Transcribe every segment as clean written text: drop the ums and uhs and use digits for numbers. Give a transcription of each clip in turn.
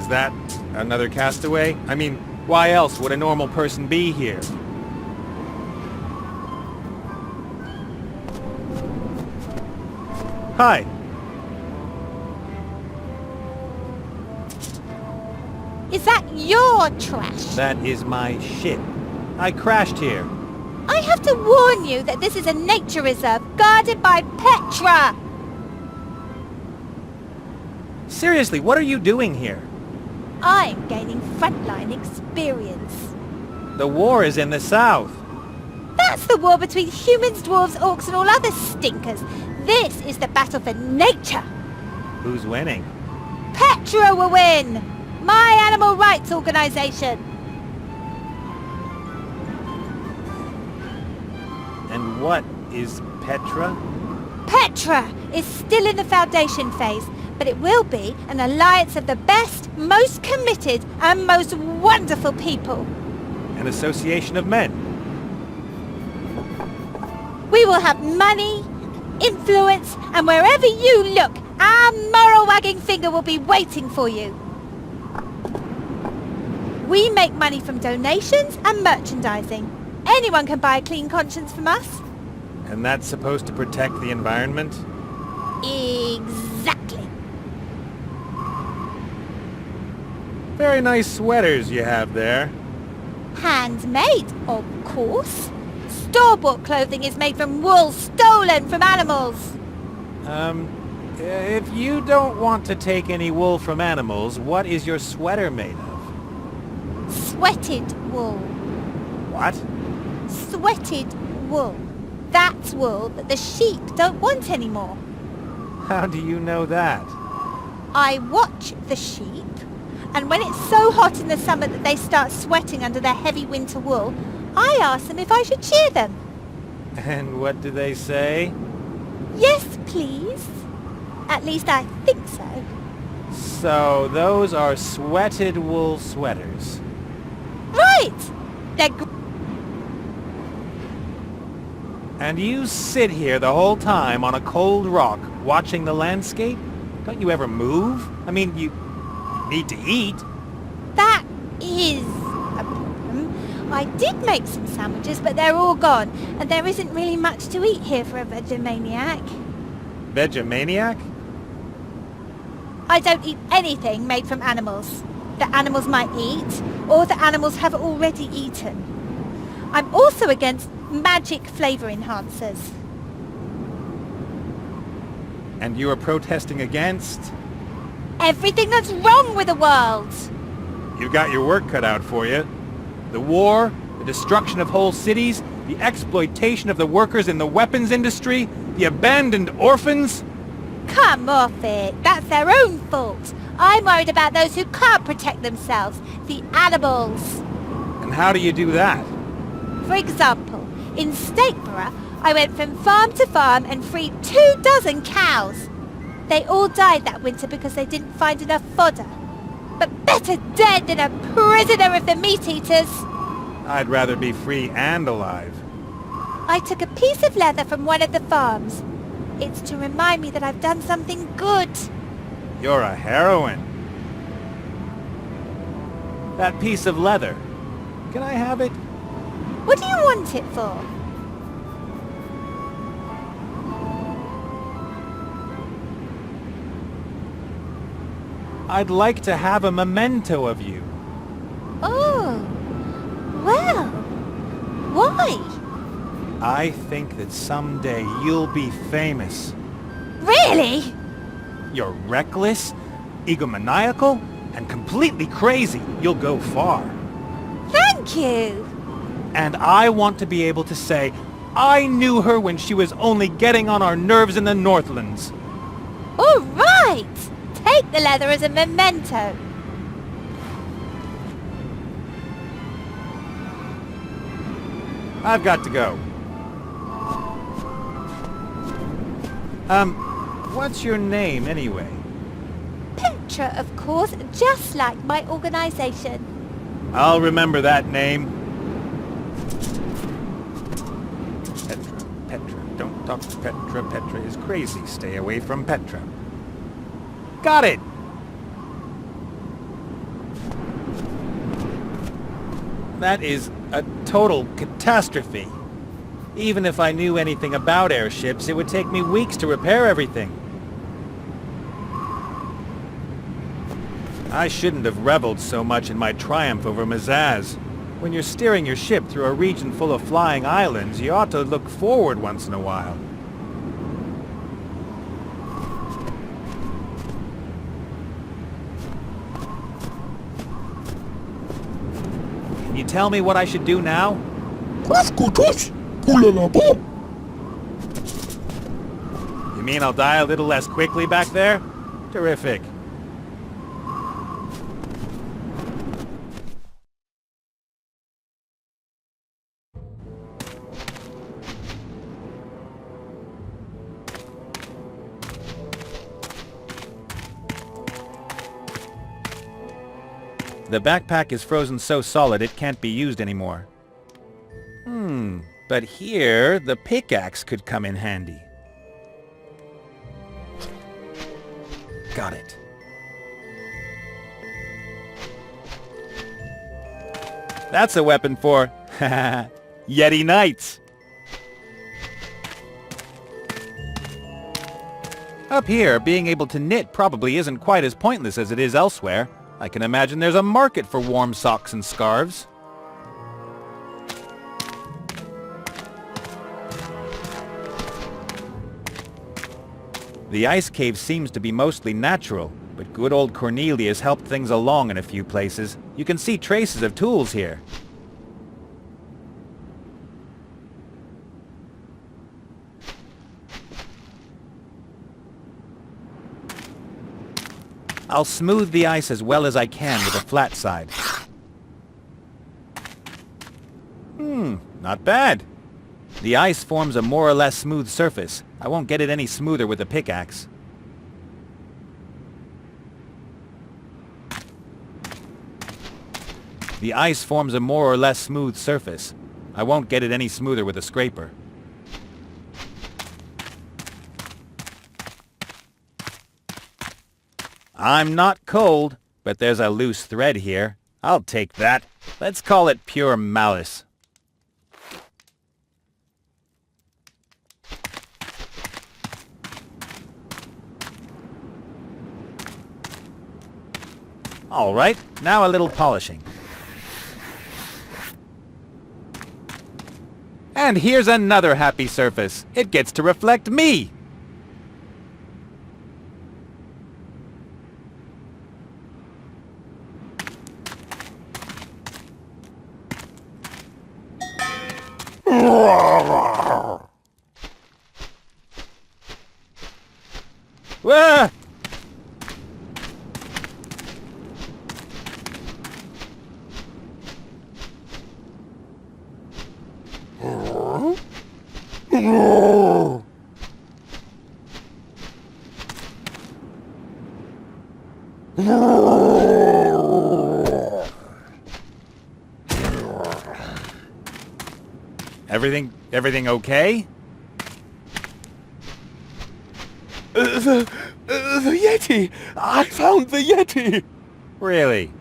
Is that another castaway? I mean, why else would a normal person be here? Hi. Is that your trash? That is my ship. I crashed here. I have to warn you that this is a nature reserve guarded by Petra! Seriously, what are you doing here? I'm gaining frontline experience. The war is in the south. That's the war between humans, dwarves, orcs and all other stinkers. This is the battle for nature. Who's winning? Petra will win! My animal rights organization. And what is Petra? Petra is still in the foundation phase, but it will be an alliance of the best, most committed and most wonderful people. An association of men. We will have money, influence, and wherever you look, our moral wagging finger will be waiting for you. We make money from donations and merchandising. Anyone can buy a clean conscience from us. And that's supposed to protect the environment? Exactly. Very nice sweaters you have there. Handmade, of course. Store-bought clothing is made from wool stolen from animals. If you don't want to take any wool from animals, what is your sweater made of? Sweated wool. What? Sweated wool. That's wool that the sheep don't want anymore. How do you know that? I watch the sheep, and when it's so hot in the summer that they start sweating under their heavy winter wool, I ask them if I should shear them. And what do they say? Yes, please. At least I think so. So, those are sweated wool sweaters. Right! They're And you sit here the whole time on a cold rock, watching the landscape? Don't you ever move? I mean, you need to eat. That is a problem. I did make some sandwiches, but they're all gone, and there isn't really much to eat here for a vegemaniac. Vegemaniac? I don't eat anything made from animals that animals might eat, or that animals have already eaten. I'm also against magic flavor enhancers. And you are protesting against? Everything that's wrong with the world! You've got your work cut out for you. The war, the destruction of whole cities, the exploitation of the workers in the weapons industry, the abandoned orphans. Come off it. That's their own fault. I'm worried about those who can't protect themselves, the animals. And how do you do that? For example, in Stateborough, I went from farm to farm and freed 24 cows. They all died that winter because they didn't find enough fodder. But better dead than a prisoner of the meat-eaters. I'd rather be free and alive. I took a piece of leather from one of the farms. It's to remind me that I've done something good. You're a heroine. That piece of leather. Can I have it? What do you want it for? I'd like to have a memento of you. Oh, well, why? I think that someday you'll be famous. Really? You're reckless, egomaniacal, and completely crazy. You'll go far. Thank you. And I want to be able to say, I knew her when she was only getting on our nerves in the Northlands. All right. Take the leather as a memento. I've got to go. What's your name anyway? Petra, of course, just like my organization. I'll remember that name. Petra. Don't talk to Petra. Petra is crazy. Stay away from Petra. Got it! That is a total catastrophe. Even if I knew anything about airships, it would take me weeks to repair everything. I shouldn't have reveled so much in my triumph over Mazaz. When you're steering your ship through a region full of flying islands, you ought to look forward once in a while. Can you tell me what I should do now? You mean I'll die a little less quickly back there? Terrific. The backpack is frozen so solid it can't be used anymore. But here, the pickaxe could come in handy. Got it. That's a weapon for, Yeti Knights. Up here, being able to knit probably isn't quite as pointless as it is elsewhere. I can imagine there's a market for warm socks and scarves. The ice cave seems to be mostly natural, but good old Cornelius helped things along in a few places. You can see traces of tools here. I'll smooth the ice as well as I can with a flat side. Not bad. The ice forms a more or less smooth surface. I won't get it any smoother with a pickaxe. The ice forms a more or less smooth surface. I won't get it any smoother with a scraper. I'm not cold, but there's a loose thread here. I'll take that. Let's call it pure malice. All right, now a little polishing. And here's another happy surface. It gets to reflect me. Wah! Everything okay? The Yeti! I found the Yeti! Really?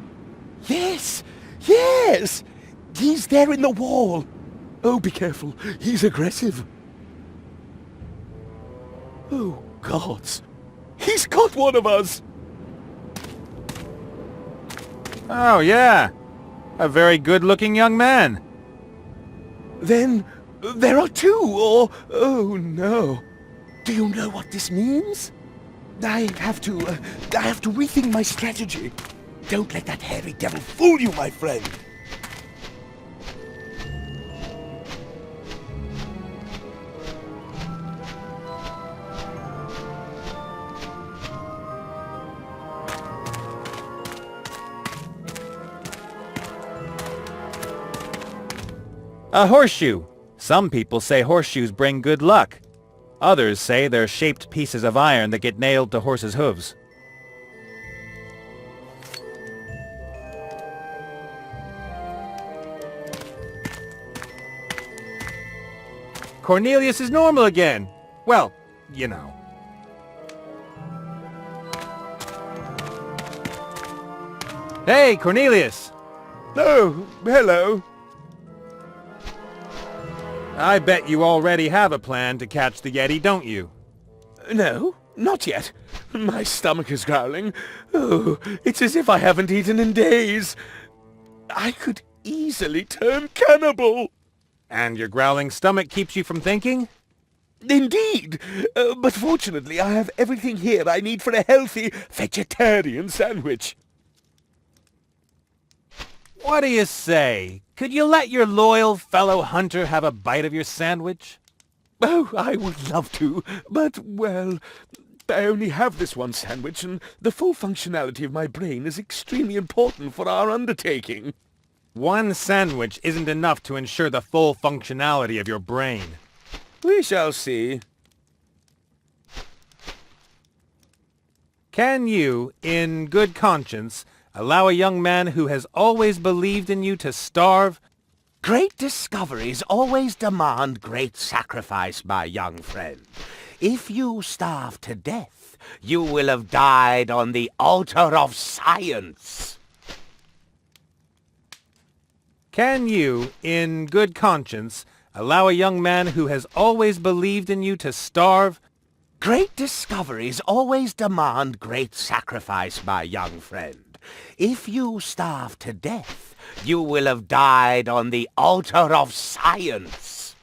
Yes! Yes! He's there in the wall! Oh, be careful. He's aggressive. Oh, gods. He's got one of us! Oh, yeah. A very good-looking young man. Then there are two, or... Oh, no. Do you know what this means? I have to rethink my strategy. Don't let that hairy devil fool you, my friend. A horseshoe. Some people say horseshoes bring good luck. Others say they're shaped pieces of iron that get nailed to horses' hooves. Cornelius is normal again. Well, you know. Hey, Cornelius! Oh, hello. I bet you already have a plan to catch the Yeti, don't you? No, not yet. My stomach is growling. Oh, it's as if I haven't eaten in days. I could easily turn cannibal. And your growling stomach keeps you from thinking? Indeed, but fortunately I have everything here I need for a healthy vegetarian sandwich. What do you say? Could you let your loyal fellow hunter have a bite of your sandwich? Oh, I would love to, but, well, I only have this one sandwich, and the full functionality of my brain is extremely important for our undertaking. One sandwich isn't enough to ensure the full functionality of your brain. We shall see. Can you, in good conscience, allow a young man who has always believed in you to starve? Great discoveries always demand great sacrifice, my young friend. If you starve to death, you will have died on the altar of science. Can you, in good conscience, allow a young man who has always believed in you to starve? Great discoveries always demand great sacrifice, my young friend. If you starve to death, you will have died on the altar of science.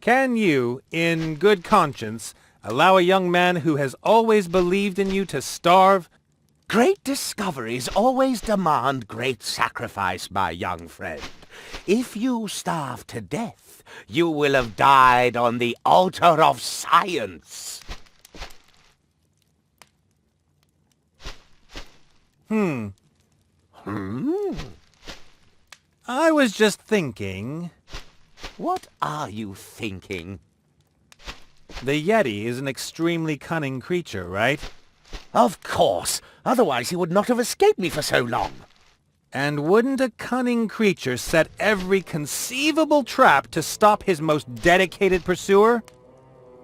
Can you, in good conscience, allow a young man who has always believed in you to starve? Great discoveries always demand great sacrifice, my young friend. If you starve to death, you will have died on the altar of science. I was just thinking, What are you thinking? the Yeti is an extremely cunning creature, right? Of course. Otherwise he would not have escaped me for so long. And wouldn't a cunning creature set every conceivable trap to stop his most dedicated pursuer?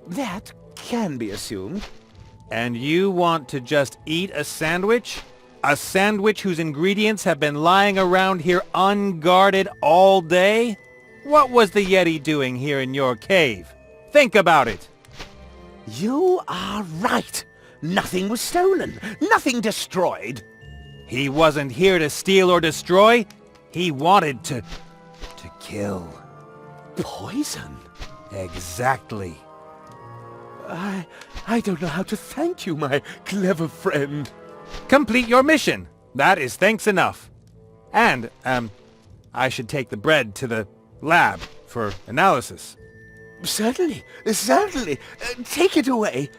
That can be assumed. And you want to just eat a sandwich? A sandwich whose ingredients have been lying around here unguarded all day? What was the Yeti doing here in your cave? Think about it. You are right. Nothing was stolen. Nothing destroyed. He wasn't here to steal or destroy. He wanted to kill. Poison? Exactly. I don't know how to thank you, my clever friend. Complete your mission. That is thanks enough. And, I should take the bread to the lab for analysis. Certainly, certainly. Take it away.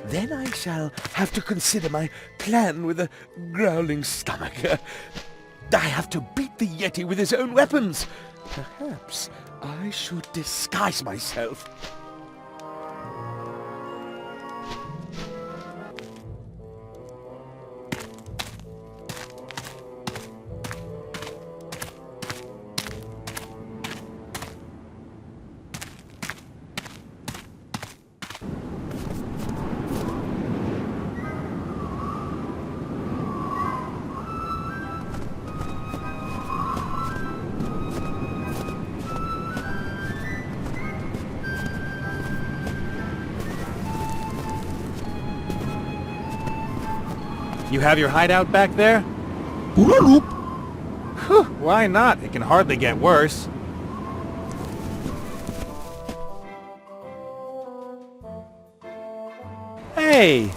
Then I shall have to consider my plan with a growling stomach. I have to beat the Yeti with his own weapons. Perhaps I should disguise myself. You have your hideout back there? Ooraloop. Whew, why not? It can hardly get worse. Hey!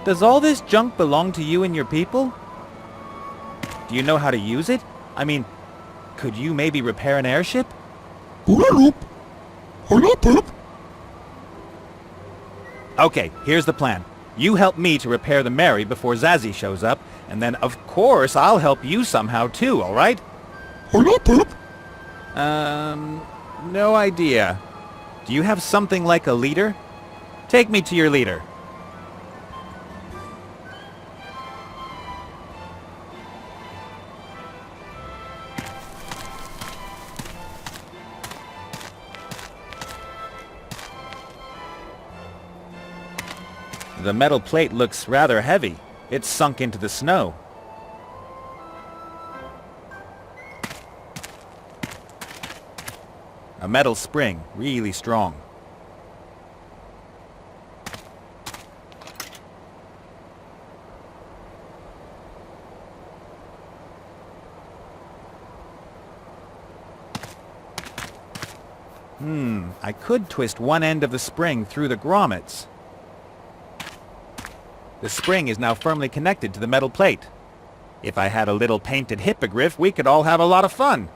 Does all this junk belong to you and your people? Do you know how to use it? I mean, could you maybe repair an airship? Ooraloop. Ooraloop. Okay, here's the plan. You help me to repair the Mary before Zazie shows up, and then of course I'll help you somehow too, alright? Ooraloop. No idea. Do you have something like a leader? Take me to your leader. The metal plate looks rather heavy. It's sunk into the snow. A metal spring, really strong. I could twist one end of the spring through the grommets. The spring is now firmly connected to the metal plate. If I had a little painted hippogriff, we could all have a lot of fun.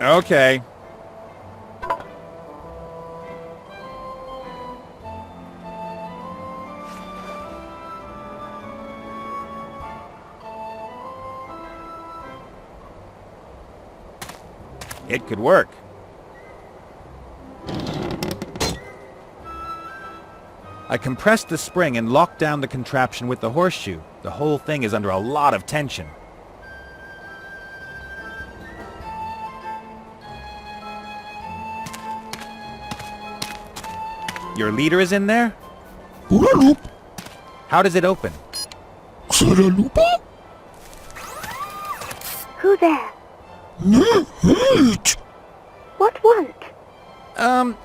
Okay. It could work. I compressed the spring and locked down the contraption with the horseshoe. The whole thing is under a lot of tension. Your leader is in there? Uraloop. How does it open? Xaralupa? Who there? Wait. What want?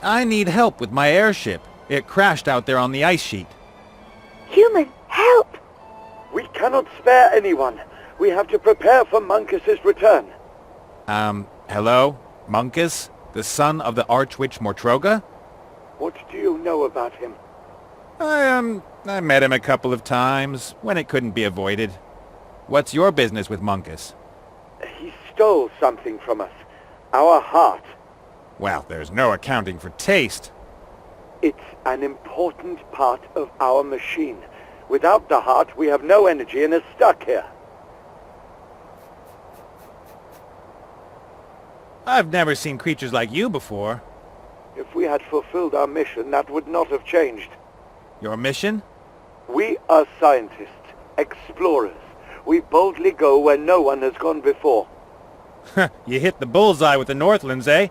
I need help with my airship. It crashed out there on the ice sheet. Human, help! We cannot spare anyone. We have to prepare for Muncus's return. Hello? Muncus? The son of the Archwitch Mortroga? What do you know about him? I met him a couple of times, when it couldn't be avoided. What's your business with Muncus? He stole something from us. Our heart. Well, there's no accounting for taste. It's an important part of our machine. Without the heart, we have no energy and are stuck here. I've never seen creatures like you before. If we had fulfilled our mission, that would not have changed. Your mission? We are scientists, explorers. We boldly go where no one has gone before. You hit the bullseye with the Northlands, eh?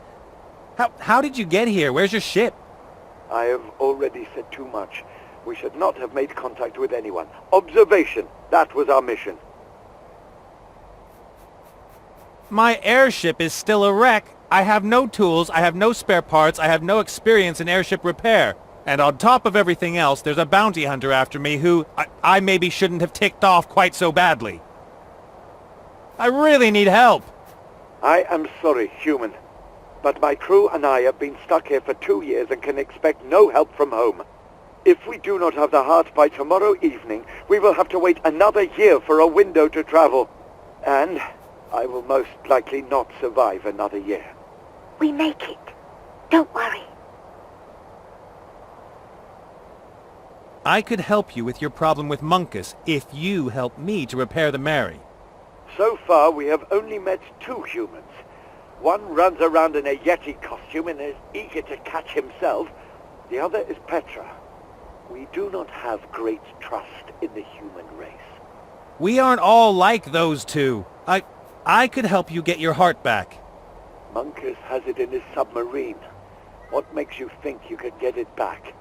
How did you get here? Where's your ship? I have already said too much. We should not have made contact with anyone. Observation. That was our mission. My airship is still a wreck. I have no tools, I have no spare parts, I have no experience in airship repair. And on top of everything else, there's a bounty hunter after me who I maybe shouldn't have ticked off quite so badly. I really need help. I am sorry, human. But my crew and I have been stuck here for 2 years and can expect no help from home. If we do not have the heart by tomorrow evening, we will have to wait another year for a window to travel. And I will most likely not survive another year. We make it. Don't worry. I could help you with your problem with Muncus if you help me to repair the Mary. So far, we have only met 2 humans. One runs around in a Yeti costume and is eager to catch himself. The other is Petra. We do not have great trust in the human race. We aren't all like those two. I could help you get your heart back. Muncus has it in his submarine. What makes you think you could get it back?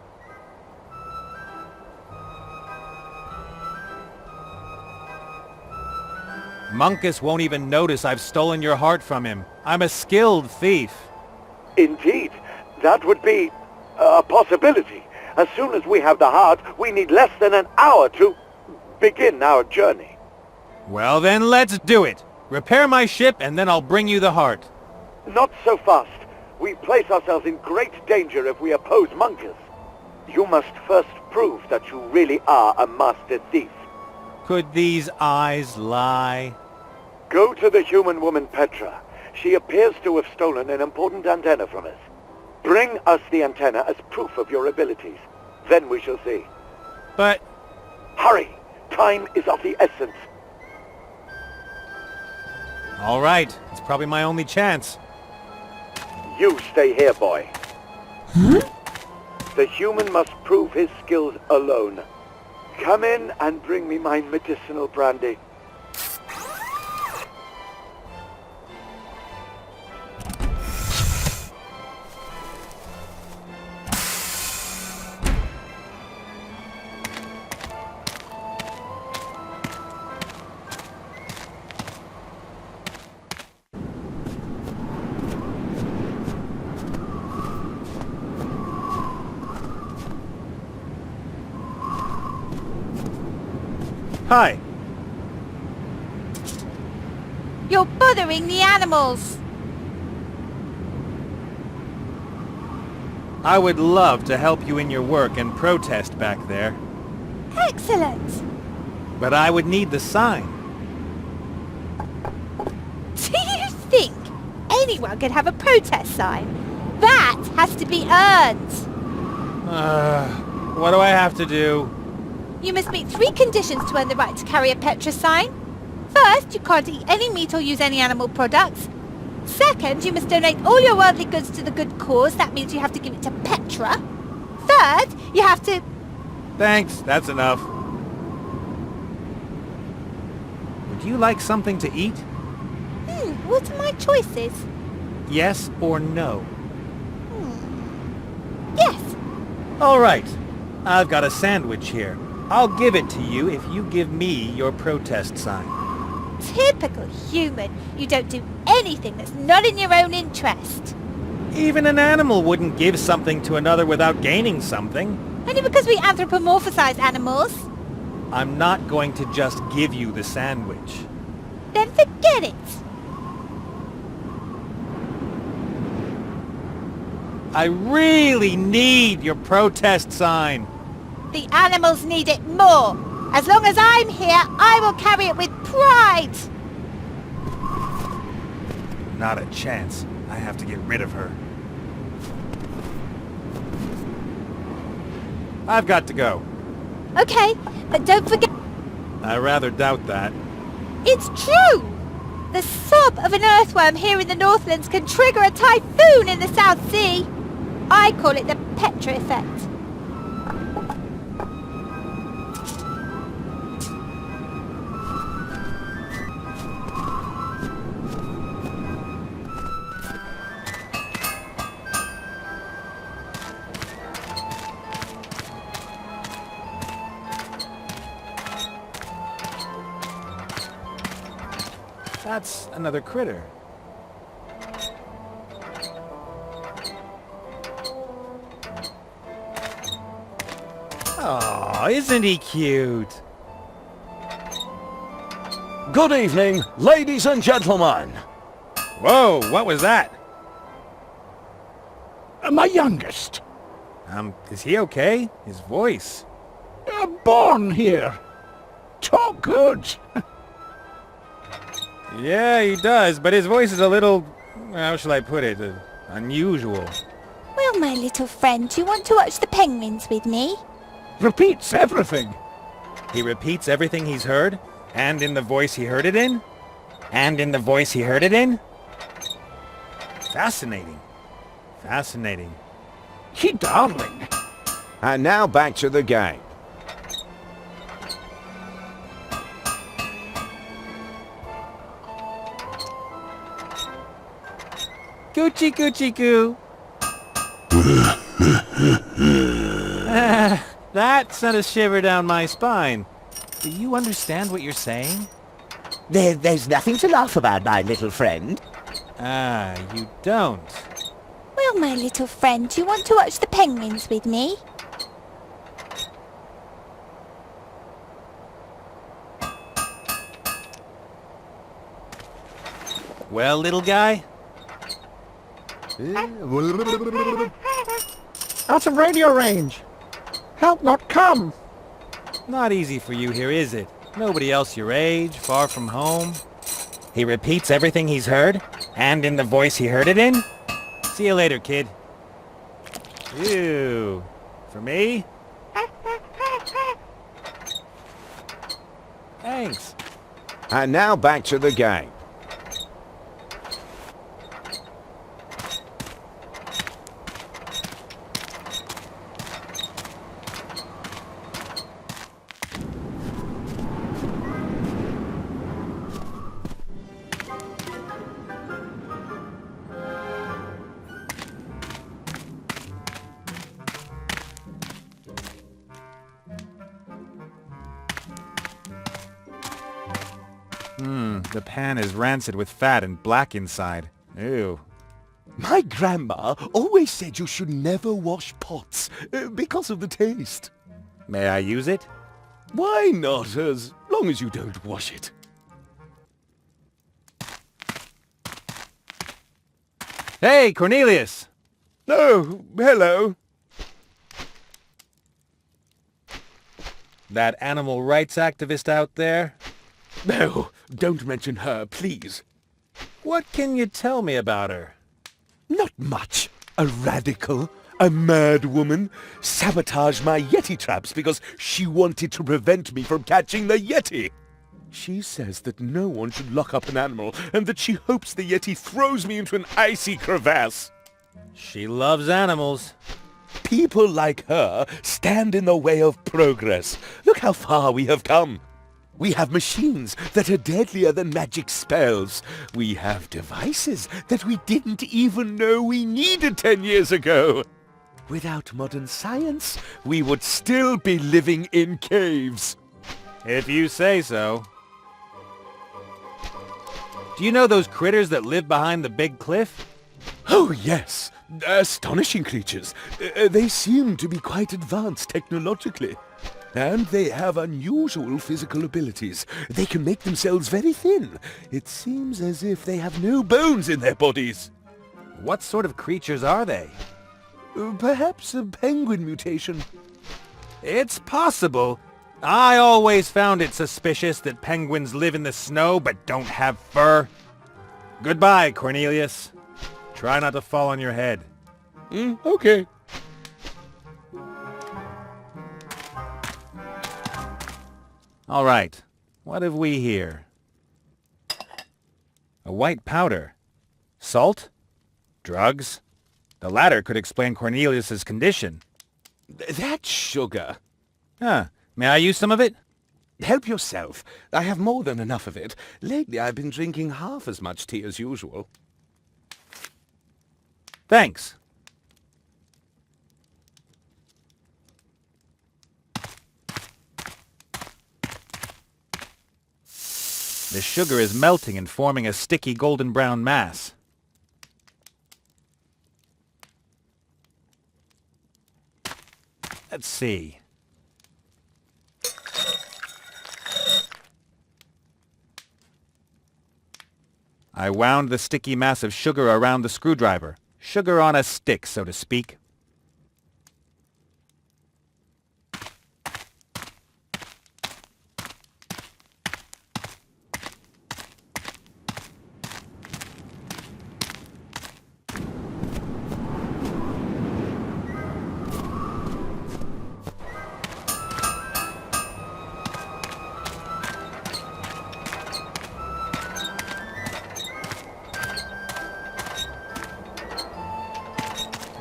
Muncus won't even notice I've stolen your heart from him. I'm a skilled thief. Indeed. That would be a possibility. As soon as we have the heart, we need less than an hour to begin our journey. Well then, let's do it. Repair my ship and then I'll bring you the heart. Not so fast. We place ourselves in great danger if we oppose Muncus. You must first prove that you really are a master thief. Could these eyes lie? Go to the human woman Petra. She appears to have stolen an important antenna from us. Bring us the antenna as proof of your abilities. Then we shall see. But... Hurry! Time is of the essence. all right, it's probably my only chance. You stay here, boy. The human must prove his skills alone. Come in and bring me my medicinal brandy. Hi. You're bothering the animals. I would love to help you in your work and protest back there, Excellent. but I would need the sign. Do you think anyone can have a protest sign? That has to be earned. What do I have to do? You must meet 3 conditions to earn the right to carry a Petra sign. First, you can't eat any meat or use any animal products. Second, you must donate all your worldly goods to the good cause. That means you have to give it to Petra. Third, you have to... Thanks, that's enough. Would you like something to eat? What are my choices? Yes or no? Yes. All right. I've got a sandwich here. I'll give it to you if you give me your protest sign. Typical human. You don't do anything that's not in your own interest. Even an animal wouldn't give something to another without gaining something. Only because we anthropomorphize animals. I'm not going to just give you the sandwich. Then forget it. I really need your protest sign. The animals need it more. As long as I'm here, I will carry it with pride. Not a chance. I have to get rid of her. I've got to go. Okay, but don't forget... I rather doubt that. It's true! The sob of an earthworm here in the Northlands can trigger a typhoon in the South Sea. I call it the Petra effect. That's another critter. Oh, isn't he cute? Good evening, ladies and gentlemen. Whoa, what was that? My youngest. Is he okay? His voice. Born here. Talk good. Yeah, he does, but his voice is a little, how shall I put it, unusual. Well, my little friend, do you want to watch the penguins with me? Repeats everything. He repeats everything he's heard, and in the voice he heard it in, and in the voice he heard it in. Fascinating. Fascinating. He darling. And now back to the game. Coochie coochie coo. That sent a shiver down my spine. Do you understand what you're saying? There's nothing to laugh about, my little friend. Ah, you don't. Well, my little friend, do you want to watch the penguins with me? Well, little guy? Out of radio range. Help not come. Not easy for you here, is it? Nobody else your age, far from home. He repeats everything he's heard, and in the voice he heard it in? See you later, kid. Ew. For me? Thanks. And now back to the game. The pan is rancid with fat and black inside. Ew. My grandma always said you should never wash pots because of the taste. May I use it? Why not, as long as you don't wash it? Hey, Cornelius! Oh, hello. That animal rights activist out there? No, don't mention her, please. What can you tell me about her? Not much. A radical, a mad woman, sabotaged my Yeti traps because she wanted to prevent me from catching the Yeti. She says that no one should lock up an animal and that she hopes the Yeti throws me into an icy crevasse. She loves animals. People like her stand in the way of progress. Look how far we have come. We have machines that are deadlier than magic spells. We have devices that we didn't even know we needed 10 years ago. Without modern science, we would still be living in caves. If you say so. Do you know those critters that live behind the big cliff? Oh, yes. Astonishing creatures. They seem to be quite advanced technologically. And they have unusual physical abilities. They can make themselves very thin. It seems as if they have no bones in their bodies. What sort of creatures are they? Perhaps a penguin mutation. It's possible. I always found it suspicious that penguins live in the snow but don't have fur. Goodbye, Cornelius. Try not to fall on your head. Okay. All right. What have we here? A white powder. Salt? Drugs? The latter could explain Cornelius's condition. That's sugar. Huh. May I use some of it? Help yourself. I have more than enough of it. Lately I've been drinking half as much tea as usual. Thanks. The sugar is melting and forming a sticky golden brown mass. Let's see. I wound the sticky mass of sugar around the screwdriver. Sugar on a stick, so to speak.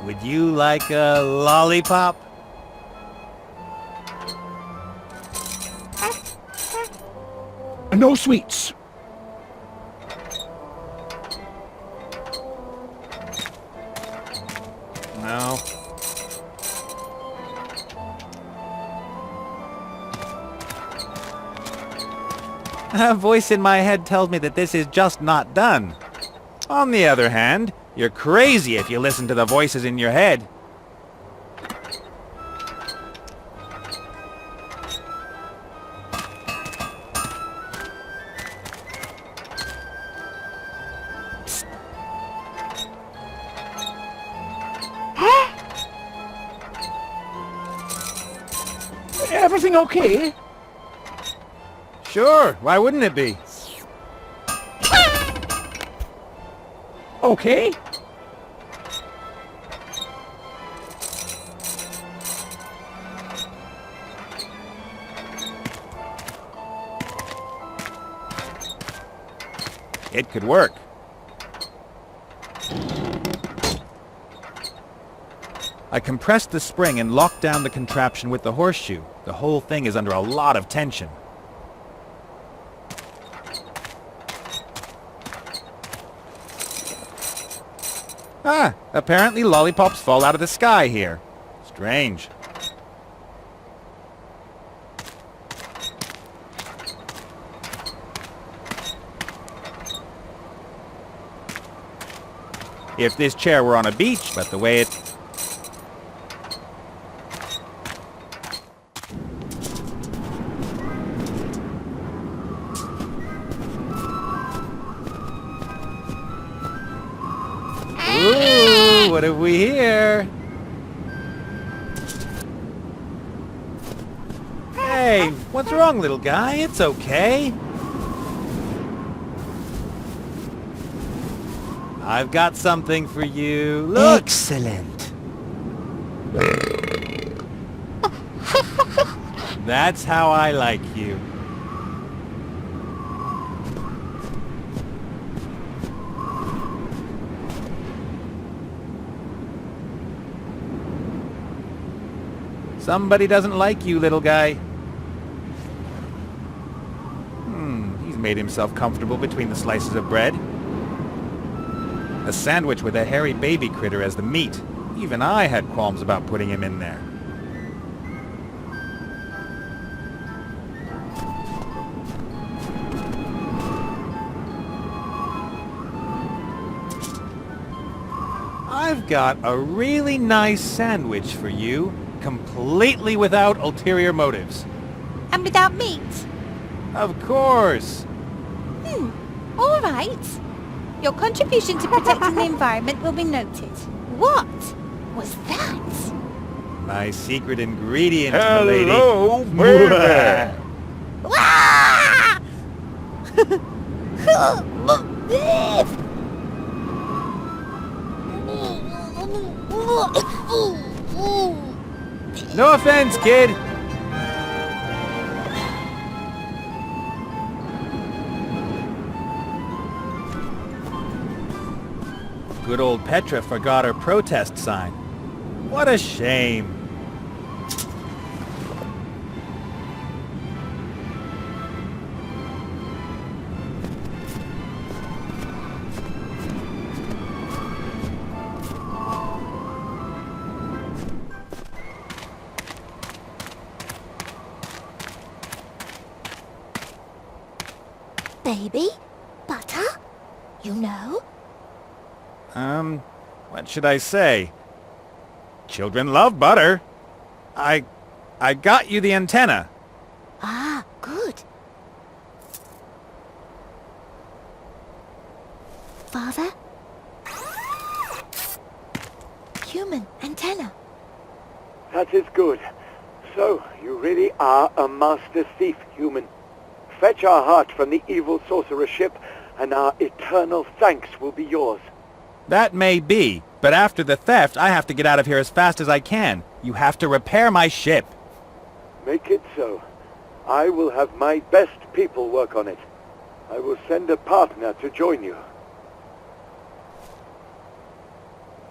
Would you like a lollipop? No sweets. No. A voice in my head tells me that this is just not done. On the other hand, you're crazy if you listen to the voices in your head. Everything okay? Sure, why wouldn't it be? Okay. It could work. I compressed the spring and locked down the contraption with the horseshoe. The whole thing is under a lot of tension. Ah, apparently lollipops fall out of the sky here. Strange. If this chair were on a beach, but the way it... Ooh, what have we here? Hey, what's wrong, little guy? It's okay. I've got something for you. Look! Excellent. That's how I like you. Somebody doesn't like you, little guy. He's made himself comfortable between the slices of bread. A sandwich with a hairy baby critter as the meat. Even I had qualms about putting him in there. I've got a really nice sandwich for you, completely without ulterior motives. And without meat? Of course. All right. Your contribution to protecting the environment will be noted. What was that? My secret ingredient, milady. Hello, baby. Ah! No offense, kid. Good old Petra forgot her protest sign. What a shame. Baby? Butter? You know? What should I say? Children love butter. I got you the antenna. Ah, good. Father? Human antenna. That is good. So, you really are a master thief, human. Fetch our heart from the evil sorcerer ship, and our eternal thanks will be yours. That may be, but after the theft, I have to get out of here as fast as I can. You have to repair my ship. Make it so. I will have my best people work on it. I will send a partner to join you.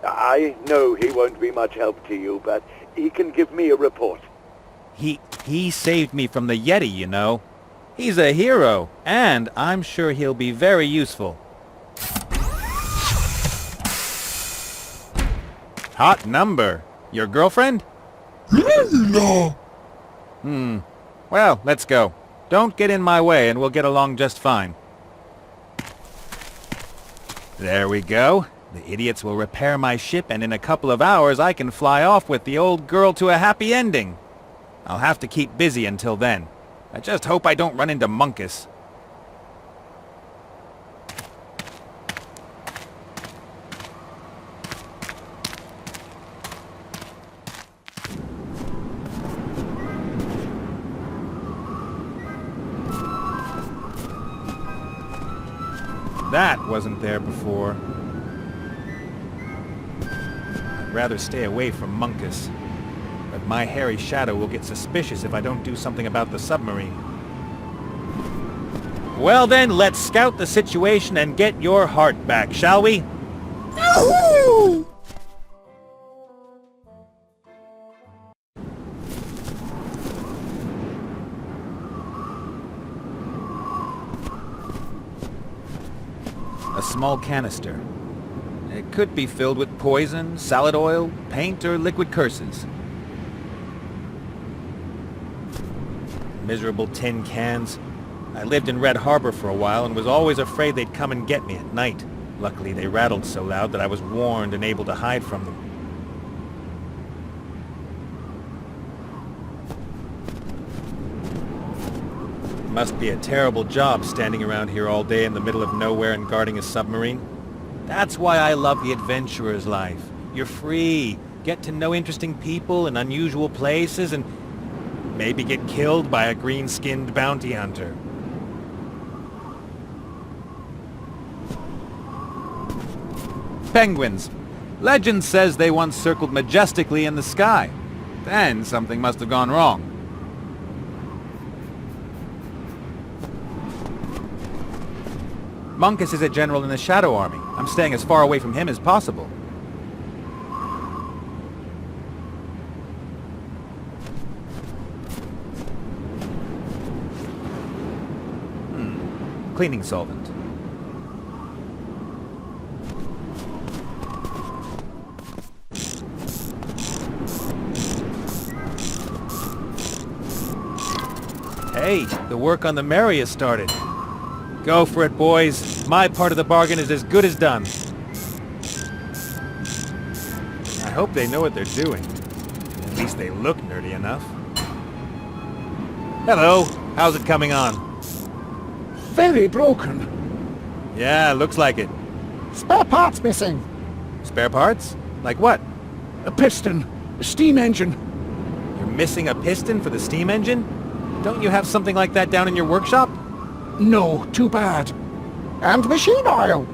I know he won't be much help to you, but he can give me a report. He saved me from the Yeti, you know. He's a hero, and I'm sure he'll be very useful. Hot number. Your girlfriend? No. Well, let's go. Don't get in my way and we'll get along just fine. There we go. The idiots will repair my ship and in a couple of hours I can fly off with the old girl to a happy ending. I'll have to keep busy until then. I just hope I don't run into Munkus. That wasn't there before. I'd rather stay away from Munkus. But my hairy shadow will get suspicious if I don't do something about the submarine. Well then, let's scout the situation and get your heart back, shall we? A small canister. It could be filled with poison, salad oil, paint, or liquid curses. Miserable tin cans. I lived in Red Harbor for a while and was always afraid they'd come and get me at night. Luckily, they rattled so loud that I was warned and able to hide from them. Must be a terrible job standing around here all day in the middle of nowhere and guarding a submarine. That's why I love the adventurer's life. You're free, get to know interesting people in unusual places, and maybe get killed by a green-skinned bounty hunter. Penguins. Legend says they once circled majestically in the sky. Then something must have gone wrong. Monkus is a general in the Shadow Army. I'm staying as far away from him as possible. Cleaning solvent. Hey, the work on the Mary has started. Go for it, boys. My part of the bargain is as good as done. I hope they know what they're doing. At least they look nerdy enough. Hello. How's it coming on? Very broken. Yeah, looks like it. Spare parts missing. Spare parts? Like what? A piston. A steam engine. You're missing a piston for the steam engine? Don't you have something like that down in your workshop? No, too bad. And machine oil.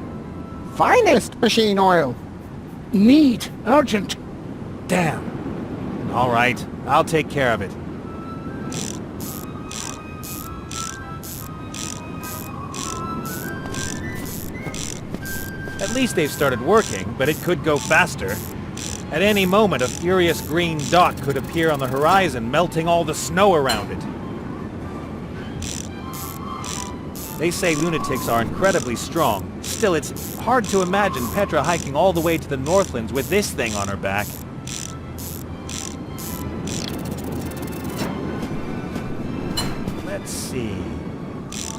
Finest machine oil. Need. Urgent. Damn. All right, I'll take care of it. At least they've started working, but it could go faster. At any moment, a furious green dot could appear on the horizon, melting all the snow around it. They say lunatics are incredibly strong. Still, it's hard to imagine Petra hiking all the way to the Northlands with this thing on her back. Let's see.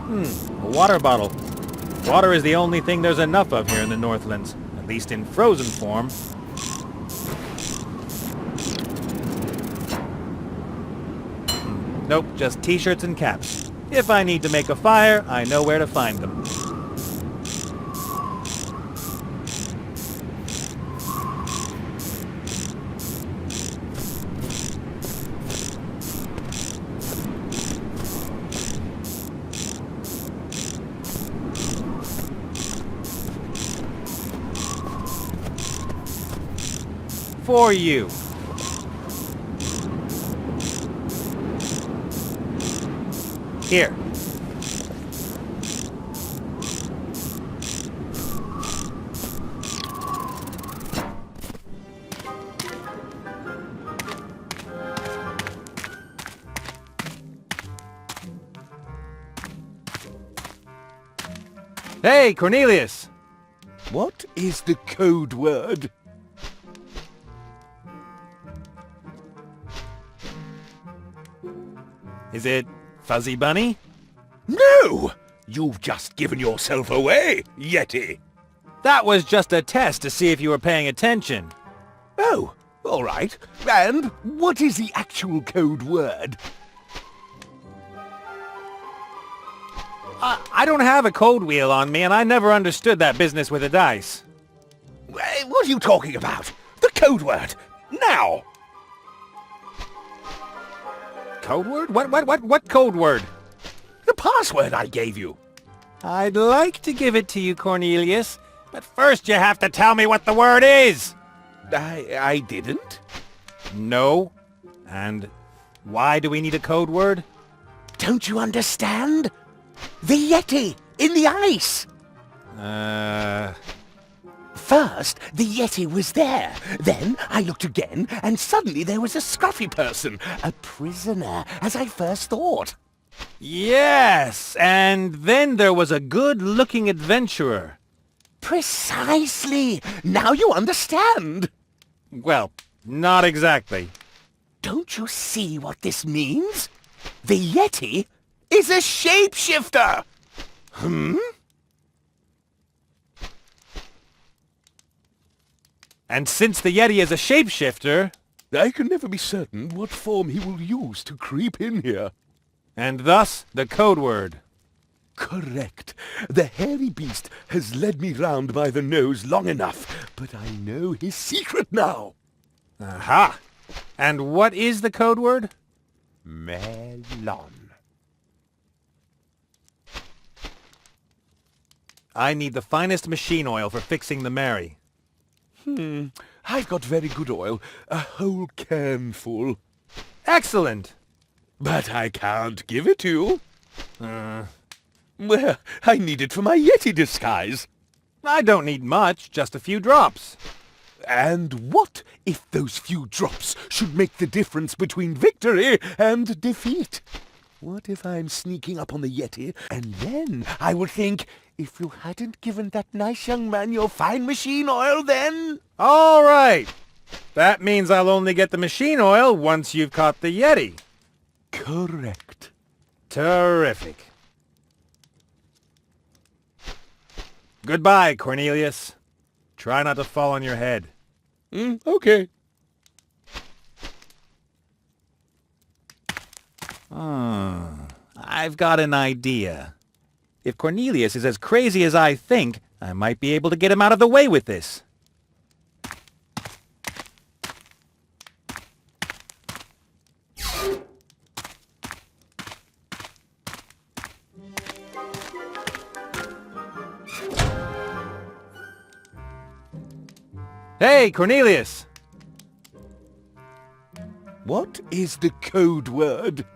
A water bottle. Water is the only thing there's enough of here in the Northlands, at least in frozen form. Nope, just t-shirts and caps. If I need to make a fire, I know where to find them. For you. Here. Hey, Cornelius! What is the code word? Is it Fuzzy Bunny? No! You've just given yourself away, Yeti. That was just a test to see if you were paying attention. Oh, all right. And what is the actual code word? I don't have a code wheel on me, and I never understood that business with the dice. What are you talking about? The code word! Now! Code word? What code word? The password I gave you. I'd like to give it to you, Cornelius, but first you have to tell me what the word is! I didn't. No. And why do we need a code word? Don't you understand? The Yeti! In the ice! First, the Yeti was there. Then I looked again, and suddenly there was a scruffy person. A prisoner, as I first thought. Yes, and then there was a good-looking adventurer. Precisely! Now you understand! Well, not exactly. Don't you see what this means? The Yeti is a shapeshifter! And since the Yeti is a shapeshifter, I can never be certain what form he will use to creep in here. and thus the code word. Correct. The hairy beast has led me round by the nose long enough, but I know his secret now. Aha! And what is the code word? Melon. I need the finest machine oil for fixing the Mary. I've got very good oil, a whole can full. Excellent! But I can't give it to you. Well, I need it for my Yeti disguise. I don't need much, just a few drops. And what if those few drops should make the difference between victory and defeat? What if I'm sneaking up on the Yeti, and then I would think, if you hadn't given that nice young man your fine machine oil, then... All right! That means I'll only get the machine oil once you've caught the Yeti. Correct. Terrific. Goodbye, Cornelius. Try not to fall on your head. Okay. I've got an idea. If Cornelius is as crazy as I think, I might be able to get him out of the way with this. Hey, Cornelius! What is the code word?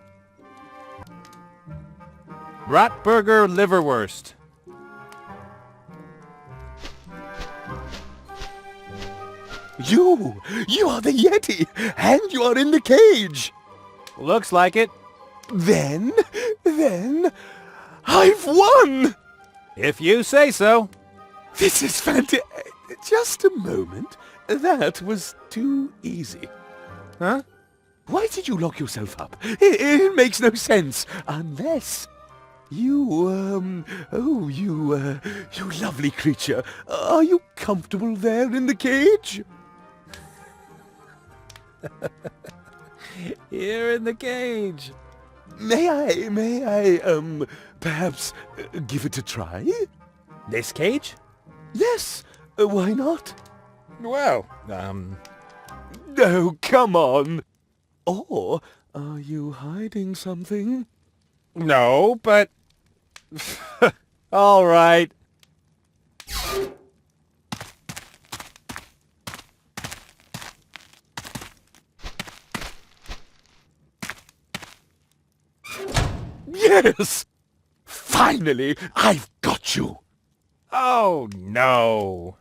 Bratburger liverwurst. You are the Yeti, and you are in the cage. Looks like it. Then, I've won! If you say so. This is fantastic. Just a moment. That was too easy. Huh? Why did you lock yourself up? It makes no sense. Unless... You lovely creature. Are you comfortable there in the cage? Here in the cage. May I, perhaps give it a try? This cage? Yes, why not? Well, No, come on. Or are you hiding something? no, but... All right. Yes! Finally, I've got you! Oh, no.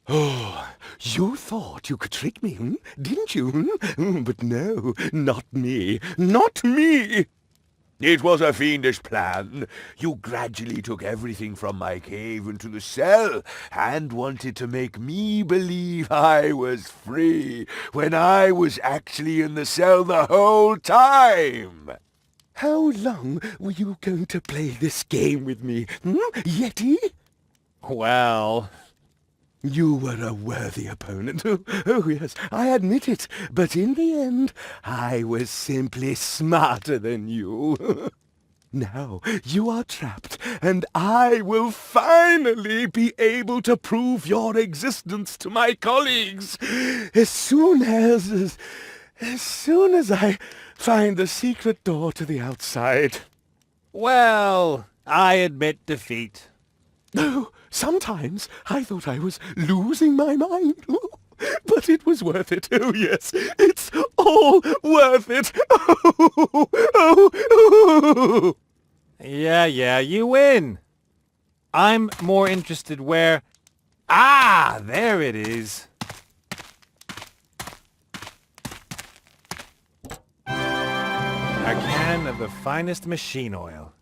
Oh, you thought you could trick me, didn't you? But no, not me. Not me! It was a fiendish plan. You gradually took everything from my cave into the cell and wanted to make me believe I was free when I was actually in the cell the whole time. How long were you going to play this game with me, Yeti? Well... You were a worthy opponent. Oh, yes, I admit it. But in the end, I was simply smarter than you. Now, you are trapped, and I will finally be able to prove your existence to my colleagues. As soon as I find the secret door to the outside. Well, I admit defeat. No, sometimes I thought I was losing my mind. But it was worth it. Oh, yes, it's all worth it. Oh. Yeah, you win. I'm more interested where... Ah, there it is. A can of the finest machine oil.